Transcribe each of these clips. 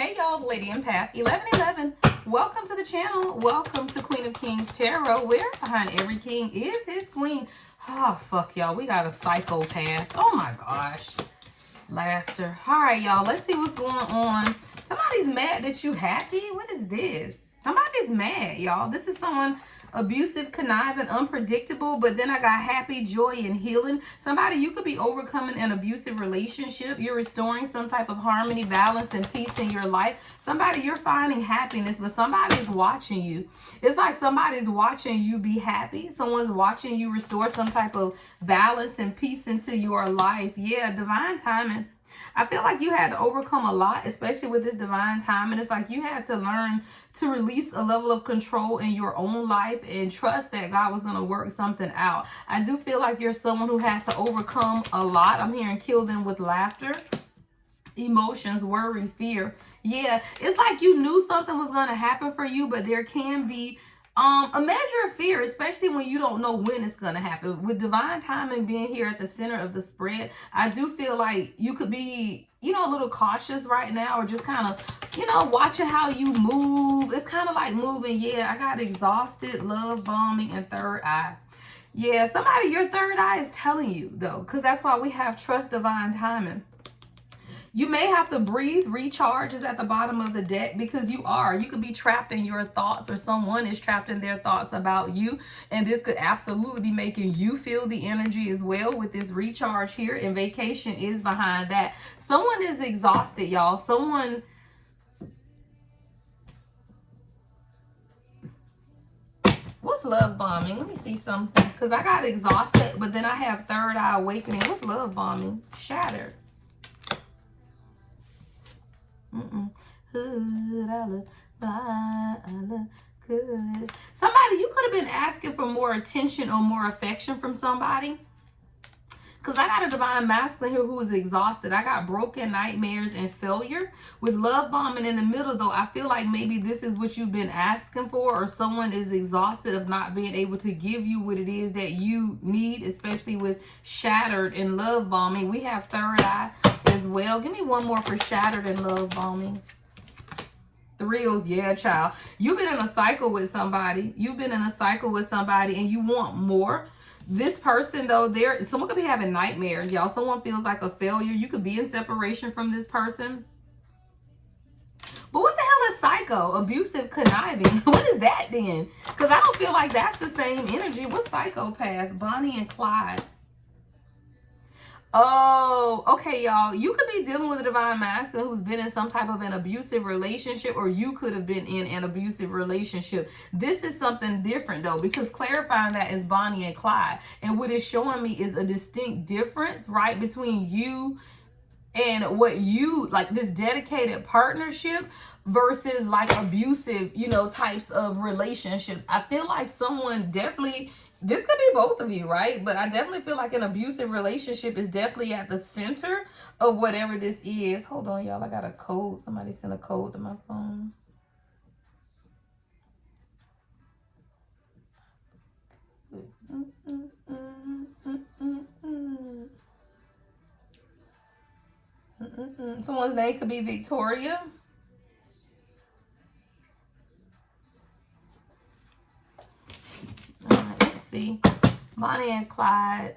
Hey y'all, Lady Empath 1111. Welcome to the channel. Welcome to Queen of Kings Tarot, where behind every king is his queen. Oh, fuck y'all. We got a psychopath. Oh my gosh. Laughter. All right, y'all. Let's see what's going on. Somebody's mad that you happy. What is this? Somebody's mad, y'all. This is someone abusive, conniving, unpredictable, but then I got happy, joy, and healing. Somebody, you could be overcoming an abusive relationship. You're restoring some type of harmony, balance, and peace in your life. Somebody, you're finding happiness, but somebody's watching you. It's like somebody's watching you be happy. Someone's watching you restore some type of balance and peace into your life. Yeah, divine timing. I feel like you had to overcome a lot, especially with this divine timing. It's like you had to learn to release a level of control in your own life and trust that God was going to work something out. I do feel like you're someone who had to overcome a lot. I'm hearing kill them with laughter, emotions, worry, fear. Yeah, it's like you knew something was going to happen for you, but there can be a measure of fear, especially when you don't know when it's going to happen. With divine timing being here at the center of the spread, I do feel like you could be, a little cautious right now, or just kind of, watching how you move. It's kind of like moving. Yeah, I got exhausted, love bombing, and third eye. Yeah, somebody, your third eye is telling you, though, because that's why we have trust divine timing. You may have to breathe. Recharge is at the bottom of the deck because you could be trapped in your thoughts, or someone is trapped in their thoughts about you. And this could absolutely be making you feel the energy as well with this recharge here. And vacation is behind that. Someone is exhausted, y'all. Someone... What's love bombing? Let me see something. Because I got exhausted, but then I have third eye awakening. What's love bombing? Shattered. Hood, I look fine, I look good. Somebody, you could have been asking for more attention or more affection from somebody. Because I got a divine masculine here who is exhausted. I got broken, nightmares, and failure. With love bombing in the middle, though, I feel like maybe this is what you've been asking for, or someone is exhausted of not being able to give you what it is that you need, especially with shattered and love bombing. We have third eye as well. Give me one more for shattered and love bombing. Thrills, yeah, child. You've been in a cycle with somebody. And you want more. This person, though, someone could be having nightmares, y'all. Someone feels like a failure. You could be in separation from this person. But what the hell is psycho? Abusive, conniving. What is that then? Because I don't feel like that's the same energy. What's psychopath? Bonnie and Clyde. Oh, okay, y'all. You could be dealing with a divine masculine who's been in some type of an abusive relationship, or you could have been in an abusive relationship. This is something different, though, because clarifying that is Bonnie and Clyde. And what it's showing me is a distinct difference, right, between you and what you, like this dedicated partnership versus like abusive, types of relationships. I feel like someone definitely... This could be both of you, right? But I definitely feel like an abusive relationship is definitely at the center of whatever this is. Hold on, y'all. I got a code. Somebody sent a code to my phone. Someone's name could be Victoria. See, Bonnie and Clyde,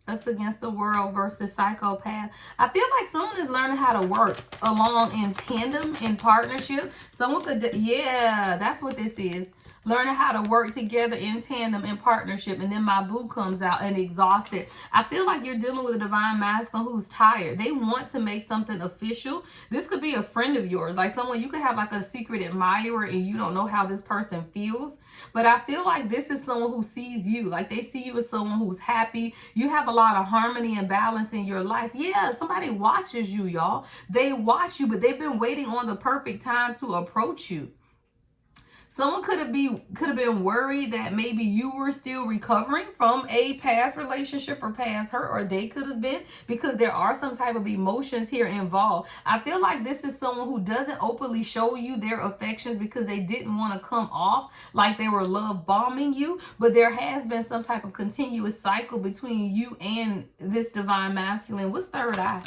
us against the world versus psychopath. I feel like someone is learning how to work along in tandem, in partnership. Someone could, yeah, that's what this is. Learning how to work together in tandem, in partnership. And then my boo comes out and exhausted. I feel like you're dealing with a divine masculine who's tired. They want to make something official. This could be a friend of yours. Like someone, you could have like a secret admirer and you don't know how this person feels. But I feel like this is someone who sees you. Like they see you as someone who's happy. You have a lot of harmony and balance in your life. Yeah, somebody watches you, y'all. They watch you, but they've been waiting on the perfect time to approach you. Someone could have been worried that maybe you were still recovering from a past relationship or past hurt, or they could have been, because there are some type of emotions here involved. I feel like this is someone who doesn't openly show you their affections because they didn't want to come off like they were love bombing you, but there has been some type of continuous cycle between you and this divine masculine. What's third eye?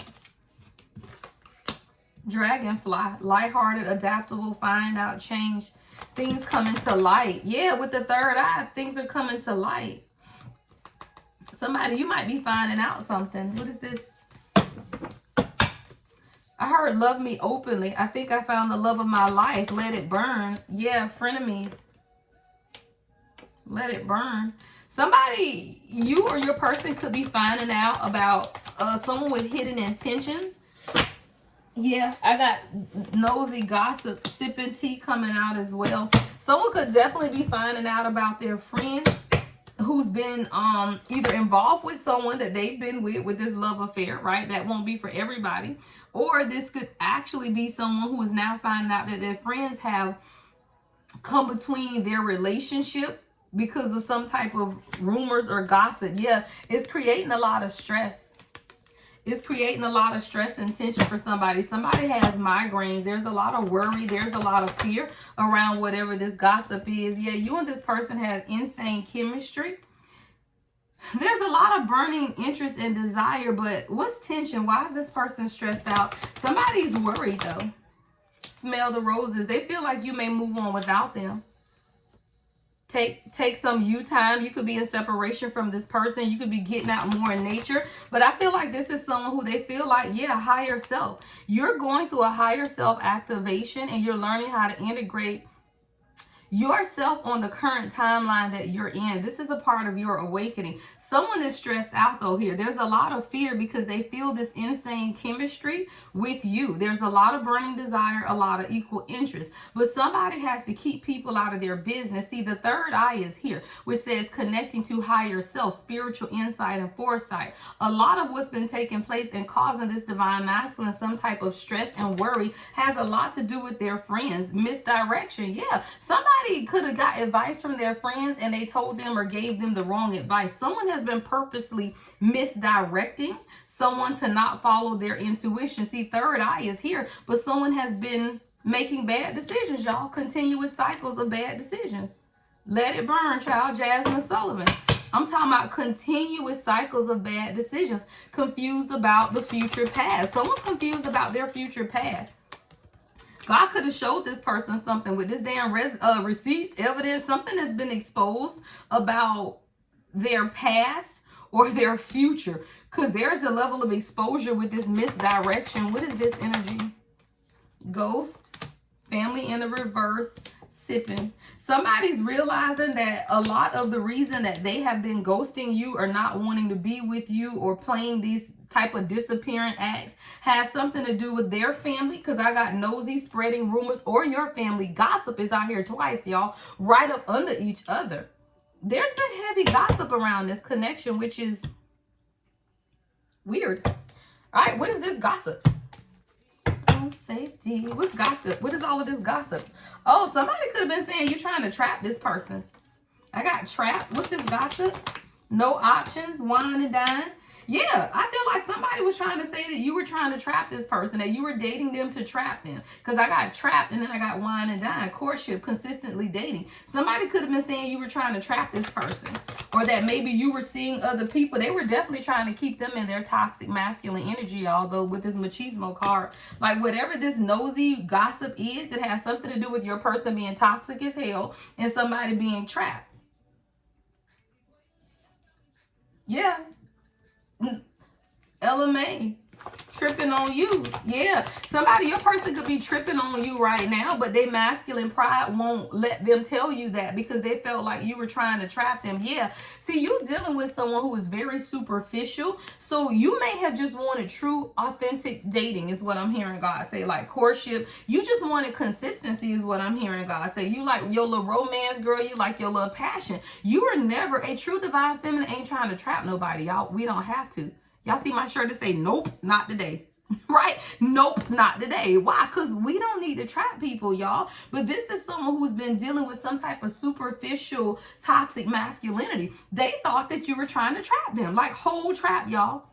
Dragonfly, lighthearted, adaptable, find out, change. Things coming to light. Yeah, with the third eye, things are coming to light. Somebody, you might be finding out something. What is this? I heard love me openly. I think I found the love of my life. Let it burn. Yeah, frenemies. Let it burn. Somebody, you or your person could be finding out about someone with hidden intentions. Yeah, I got nosy gossip, sipping tea coming out as well. Someone could definitely be finding out about their friends who's been either involved with someone that they've been with this love affair, right? That won't be for everybody. Or this could actually be someone who is now finding out that their friends have come between their relationship because of some type of rumors or gossip. Yeah, it's creating a lot of stress. It's creating a lot of stress and tension for somebody. Somebody has migraines. There's a lot of worry. There's a lot of fear around whatever this gossip is. Yeah, you and this person have insane chemistry. There's a lot of burning interest and desire, but what's tension? Why is this person stressed out? Somebody's worried though. Smell the roses. They feel like you may move on without them. Take some you time. You could be in separation from this person. You could be getting out more in nature. But I feel like this is someone who they feel like, yeah, higher self. You're going through a higher self activation and you're learning how to integrate yourself on the current timeline that you're in. This is a part of your awakening. Someone is stressed out though here. There's a lot of fear because they feel this insane chemistry with you. There's a lot of burning desire, a lot of equal interest. But somebody has to keep people out of their business. See, the third eye is here, which says connecting to higher self, spiritual insight and foresight. A lot of what's been taking place and causing this divine masculine some type of stress and worry has a lot to do with their friends. Misdirection. Yeah, somebody could have got advice from their friends and they told them or gave them the wrong advice. Someone has been purposely misdirecting someone to not follow their intuition. See, third eye is here, but someone has been making bad decisions, y'all. Continuous cycles of bad decisions. Let it burn, child. Jasmine Sullivan. I'm talking about continuous cycles of bad decisions. Confused about the future path. Someone's confused about their future path. God could have showed this person something with this damn receipts, evidence, something that's been exposed about their past or their future. Because there's a level of exposure with this misdirection. What is this energy? Ghost, family in the reverse, sipping. Somebody's realizing that a lot of the reason that they have been ghosting you or not wanting to be with you or playing these type of disappearing acts has something to do with their family, because I got nosy spreading rumors, or your family. Gossip is out here twice, y'all, right up under each other. There's been heavy gossip around this connection, which is weird. All right, what is this gossip? Oh, safety. What's gossip? What is all of this gossip? Oh, somebody could have been saying you're trying to trap this person. I got trapped. What's this gossip? No options, wine and dine. Yeah, I feel like somebody was trying to say that you were trying to trap this person, that you were dating them to trap them. Because I got trapped and then I got wine and dine. Courtship, consistently dating. Somebody could have been saying you were trying to trap this person. Or that maybe you were seeing other people. They were definitely trying to keep them in their toxic masculine energy, although with this machismo card. Like whatever this nosy gossip is, it has something to do with your person being toxic as hell and somebody being trapped. Yeah. LMA, tripping on you. Yeah, somebody, your person could be tripping on you right now, but their masculine pride won't let them tell you that because they felt like you were trying to trap them. Yeah, see, you dealing with someone who is very superficial, so you may have just wanted true, authentic dating is what I'm hearing God say, like courtship. You just wanted consistency is what I'm hearing God say. You like your little romance, girl. You like your little passion. You were never a true divine feminine. Ain't trying to trap nobody, y'all. We don't have to. Y'all see my shirt that say, nope, not today. Right? Nope, not today. Why? Because we don't need to trap people, y'all. But this is someone who's been dealing with some type of superficial, toxic masculinity. They thought that you were trying to trap them. Like whole trap, y'all.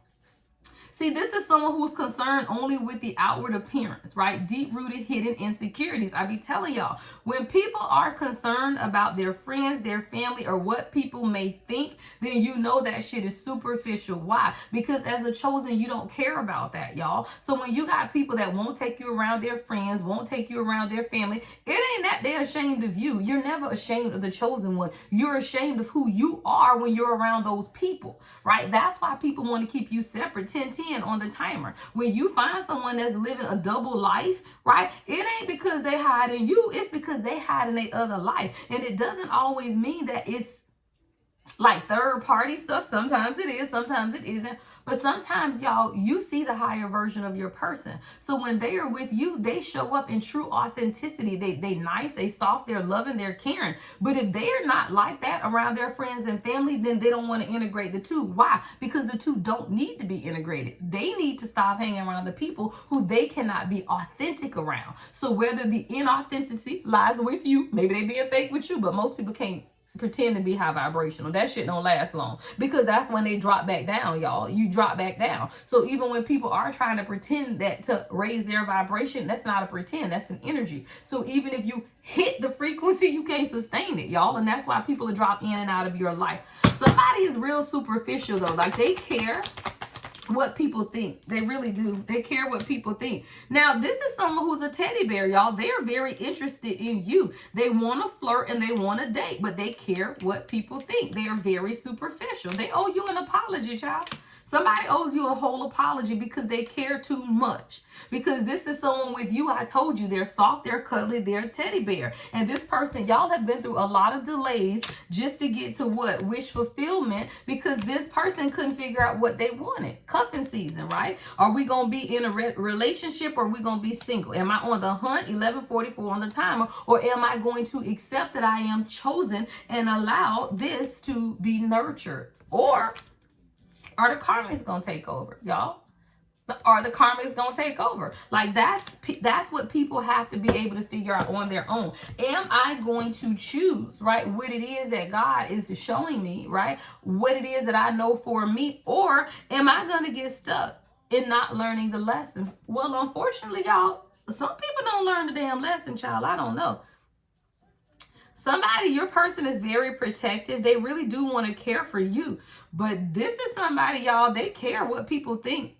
See, this is someone who's concerned only with the outward appearance, right? Deep-rooted hidden insecurities. I be telling y'all, when people are concerned about their friends, their family, or what people may think, then you know that shit is superficial. Why? Because as a chosen, you don't care about that, y'all. So when you got people that won't take you around their friends, won't take you around their family, it ain't that they're ashamed of you. You're never ashamed of the chosen one. You're ashamed of who you are when you're around those people, right? That's why people want to keep you separate. 10-10 on the timer. When you find someone that's living a double life, right, it ain't because they hide in you, it's because they hide in their other life. And it doesn't always mean that it's like third party stuff. Sometimes it is, sometimes it isn't. But sometimes, y'all, you see the higher version of your person. So when they are with you, they show up in true authenticity. They nice, they soft, they're loving, they're caring. But if they're not like that around their friends and family, then they don't want to integrate the two. Why? Because the two don't need to be integrated. They need to stop hanging around the people who they cannot be authentic around. So whether the inauthenticity lies with you, maybe they being fake with you, but most people can't pretend to be high vibrational. That shit don't last long, because that's when they drop back down, y'all. You drop back down. So even when people are trying to pretend that to raise their vibration, that's not a pretend, that's an energy. So even if you hit the frequency, you can't sustain it, y'all. And that's why people drop in and out of your life. Somebody is real superficial though. Like, they care what people think. They really do. They care what people think. Now, this is someone who's a teddy bear, y'all. They're very interested in you. They want to flirt and they want to date, but they care what people think. They are very superficial. They owe you an apology, child. Somebody owes you a whole apology because they care too much. Because this is someone with you, I told you, they're soft, they're cuddly, they're a teddy bear. And this person, y'all have been through a lot of delays just to get to what? Wish fulfillment, because this person couldn't figure out what they wanted. Cuffing season, right? Are we going to be in a relationship, or are we going to be single? Am I on the hunt, 11:44 on the timer, or am I going to accept that I am chosen and allow this to be nurtured? Or are the karmics going to take over, y'all? Are the karmics going to take over? Like, that's what people have to be able to figure out on their own. Am I going to choose, right, what it is that God is showing me, right? What it is that I know for me? Or am I going to get stuck in not learning the lessons? Well, unfortunately, y'all, some people don't learn the damn lesson, child. I don't know. Somebody, your person is very protective. They really do want to care for you. But this is somebody, y'all, they care what people think.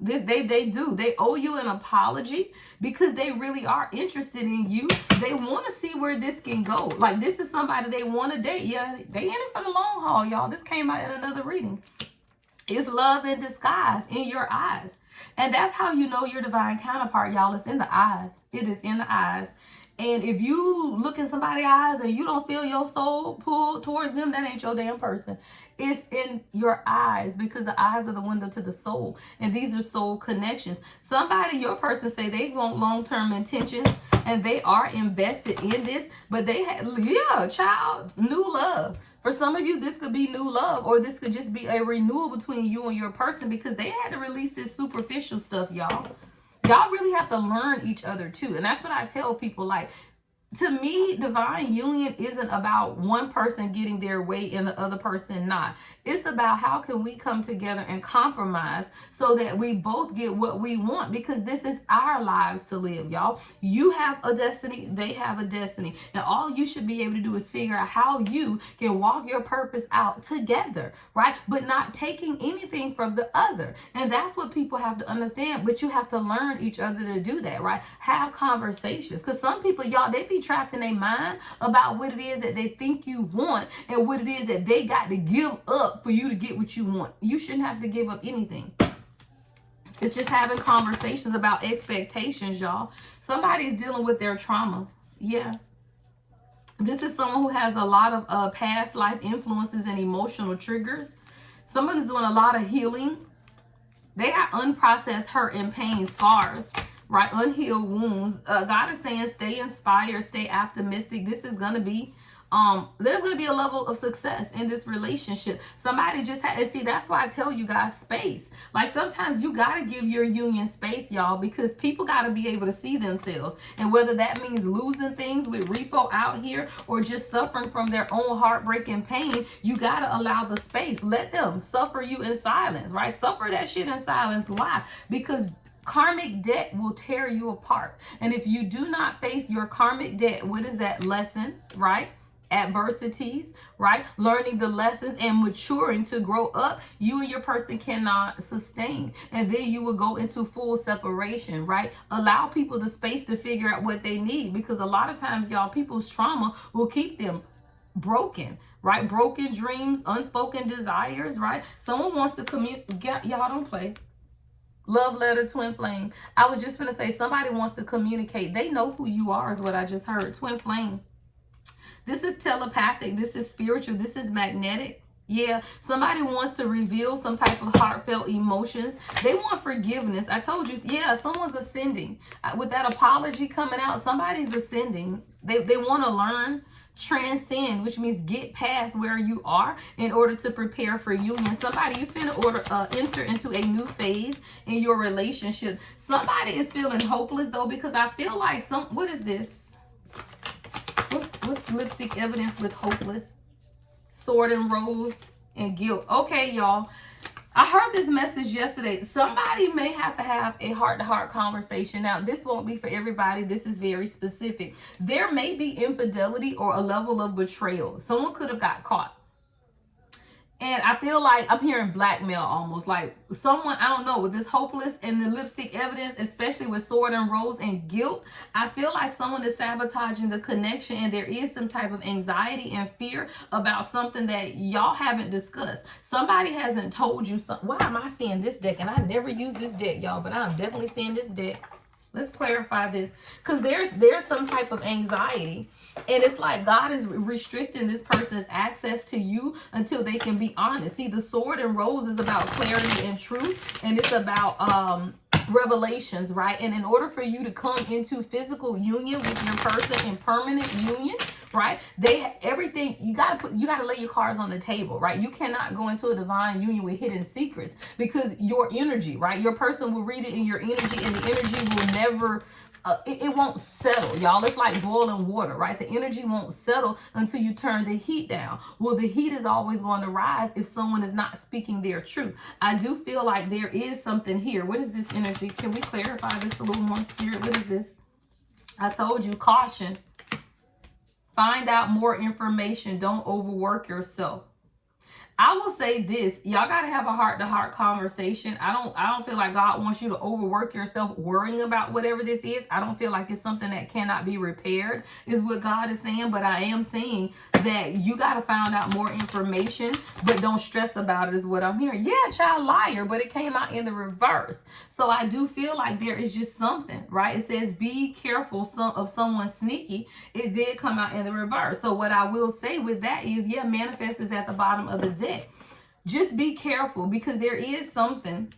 They do. They owe you an apology because they really are interested in you. They want to see where this can go. Like, this is somebody they want to date. Yeah, they in it for the long haul, y'all. This came out in another reading. It's love in disguise in your eyes. And that's how you know your divine counterpart, y'all. It's in the eyes. It is in the eyes. And if you look in somebody's eyes and you don't feel your soul pulled towards them, that ain't your damn person. It's in your eyes, because the eyes are the window to the soul. And these are soul connections. Somebody, your person, say they want long-term intentions and they are invested in this, but they have, yeah, child, new love. For some of you, this could be new love, or this could just be a renewal between you and your person, because they had to release this superficial stuff, y'all. Y'all really have to learn each other too. And that's what I tell people. Like, to me, divine union isn't about one person getting their way and the other person not. It's about how can we come together and compromise so that we both get what we want, because this is our lives to live, y'all. You have a destiny, they have a destiny. And all you should be able to do is figure out how you can walk your purpose out together, right? But not taking anything from the other. And that's what people have to understand. But you have to learn each other to do that, right? Have conversations. Because some people, y'all, they be trapped in their mind about what it is that they think you want and what it is that they got to give up for you to get what you want. You shouldn't have to give up anything. It's just having conversations about expectations, y'all. Somebody's dealing with their trauma. Yeah. This is someone who has a lot of past life influences and emotional triggers. Someone is doing a lot of healing. They got unprocessed hurt and pain, scars, right? Unhealed wounds. God is saying stay inspired, stay optimistic. This is going to be there's going to be a level of success in this relationship. Somebody just had, and see, that's why I tell you guys space. Like sometimes you got to give your union space, y'all, because people got to be able to see themselves. And whether that means losing things with repo out here or just suffering from their own heartbreak and pain, you got to allow the space. Let them suffer you in silence, right? Suffer that shit in silence. Why? Because karmic debt will tear you apart. And if you do not face your karmic debt, what is that? Lessons, right? Adversities, right? Learning the lessons and maturing to grow up, you and your person cannot sustain. And then you will go into full separation, right? Allow people the space to figure out what they need, because a lot of times, y'all, people's trauma will keep them broken, right? Broken dreams, unspoken desires, right? Someone wants to communicate. Y'all don't play. Love letter, twin flame. I was just gonna say, somebody wants to communicate. They know who you are, is what I just heard. Twin flame. This is telepathic. This is spiritual. This is magnetic. Yeah, somebody wants to reveal some type of heartfelt emotions. They want forgiveness. I told you, yeah, someone's ascending. With that apology coming out, somebody's ascending. They want to learn, transcend, which means get past where you are in order to prepare for union. Somebody, you finna enter into a new phase in your relationship. Somebody is feeling hopeless though, because I feel like what is this? What's lipstick evidence with hopeless? Sword and rose and guilt. Okay, y'all. I heard this message yesterday. Somebody may have to have a heart-to-heart conversation. Now, this won't be for everybody. This is very specific. There may be infidelity or a level of betrayal. Someone could have got caught. And I feel like I'm hearing blackmail almost. Like someone, I don't know, with this hopeless and the lipstick evidence, especially with sword and rose and guilt, I feel like someone is sabotaging the connection, and there is some type of anxiety and fear about something that y'all haven't discussed. Somebody hasn't told you something. Why am I seeing this deck? And I never use this deck, y'all, but I'm definitely seeing this deck. Let's clarify this, because there's some type of anxiety. And it's like God is restricting this person's access to you until they can be honest. See, the sword and rose is about clarity and truth, and it's about revelations, right? And in order for you to come into physical union with your person, in permanent union, right? Everything you gotta lay your cards on the table, right? You cannot go into a divine union with hidden secrets, because your energy, right? Your person will read it in your energy, and the energy will never. It won't settle, y'all. It's like boiling water, right? The energy won't settle until you turn the heat down. Well, the heat is always going to rise if someone is not speaking their truth. I do feel like there is something here. What is this energy? Can we clarify this a little more, Spirit? What is this? I told you, caution. Find out more information. Don't overwork yourself. I will say this, y'all got to have a heart-to-heart conversation. I don't feel like God wants you to overwork yourself worrying about whatever this is. I don't feel like it's something that cannot be repaired, is what God is saying. But I am saying that you got to find out more information, but don't stress about it, is what I'm hearing. Yeah, child, liar, but it came out in the reverse. So I do feel like there is just something, right? It says be careful of someone sneaky. It did come out in the reverse. So what I will say with that is, yeah, manifest is at the bottom of the deck. Just be careful, because there is something,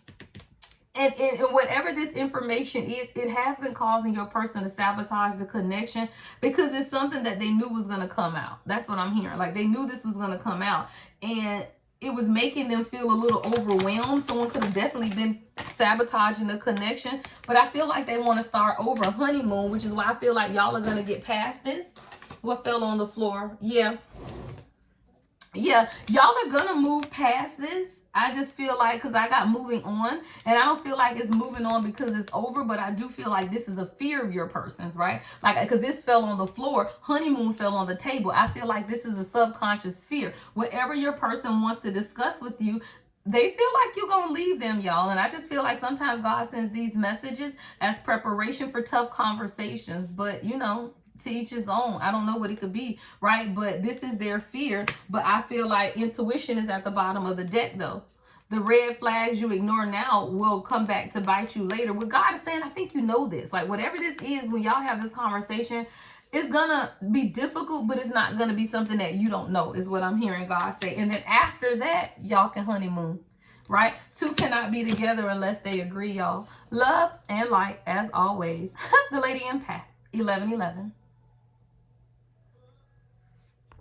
and whatever this information is, it has been causing your person to sabotage the connection, because it's something that they knew was going to come out. That's what I'm hearing. Like they knew this was going to come out, and it was making them feel a little overwhelmed. Someone could have definitely been sabotaging the connection, but I feel like they want to start over. Honeymoon, which is why I feel like y'all are going to get past this. What fell on the floor? Yeah, y'all are gonna move past this. I just feel like, because I got moving on, and I don't feel like it's moving on because it's over, but I do feel like this is a fear of your person's, right? Like, because this fell on the floor, honeymoon fell on the table. I feel like this is a subconscious fear. Whatever your person wants to discuss with you, they feel like you're going to leave them, y'all. And I just feel like sometimes God sends these messages as preparation for tough conversations, but you know, to each his own. I don't know what it could be, right? But this is their fear. But I feel like intuition is at the bottom of the deck, though. The red flags you ignore now will come back to bite you later. What God is saying, I think you know this. Like whatever this is, when y'all have this conversation, it's gonna be difficult, but it's not gonna be something that you don't know, is what I'm hearing God say. And then after that, y'all can honeymoon, right? Two cannot be together unless they agree, y'all. Love and light as always. The Lady Empath, 1111.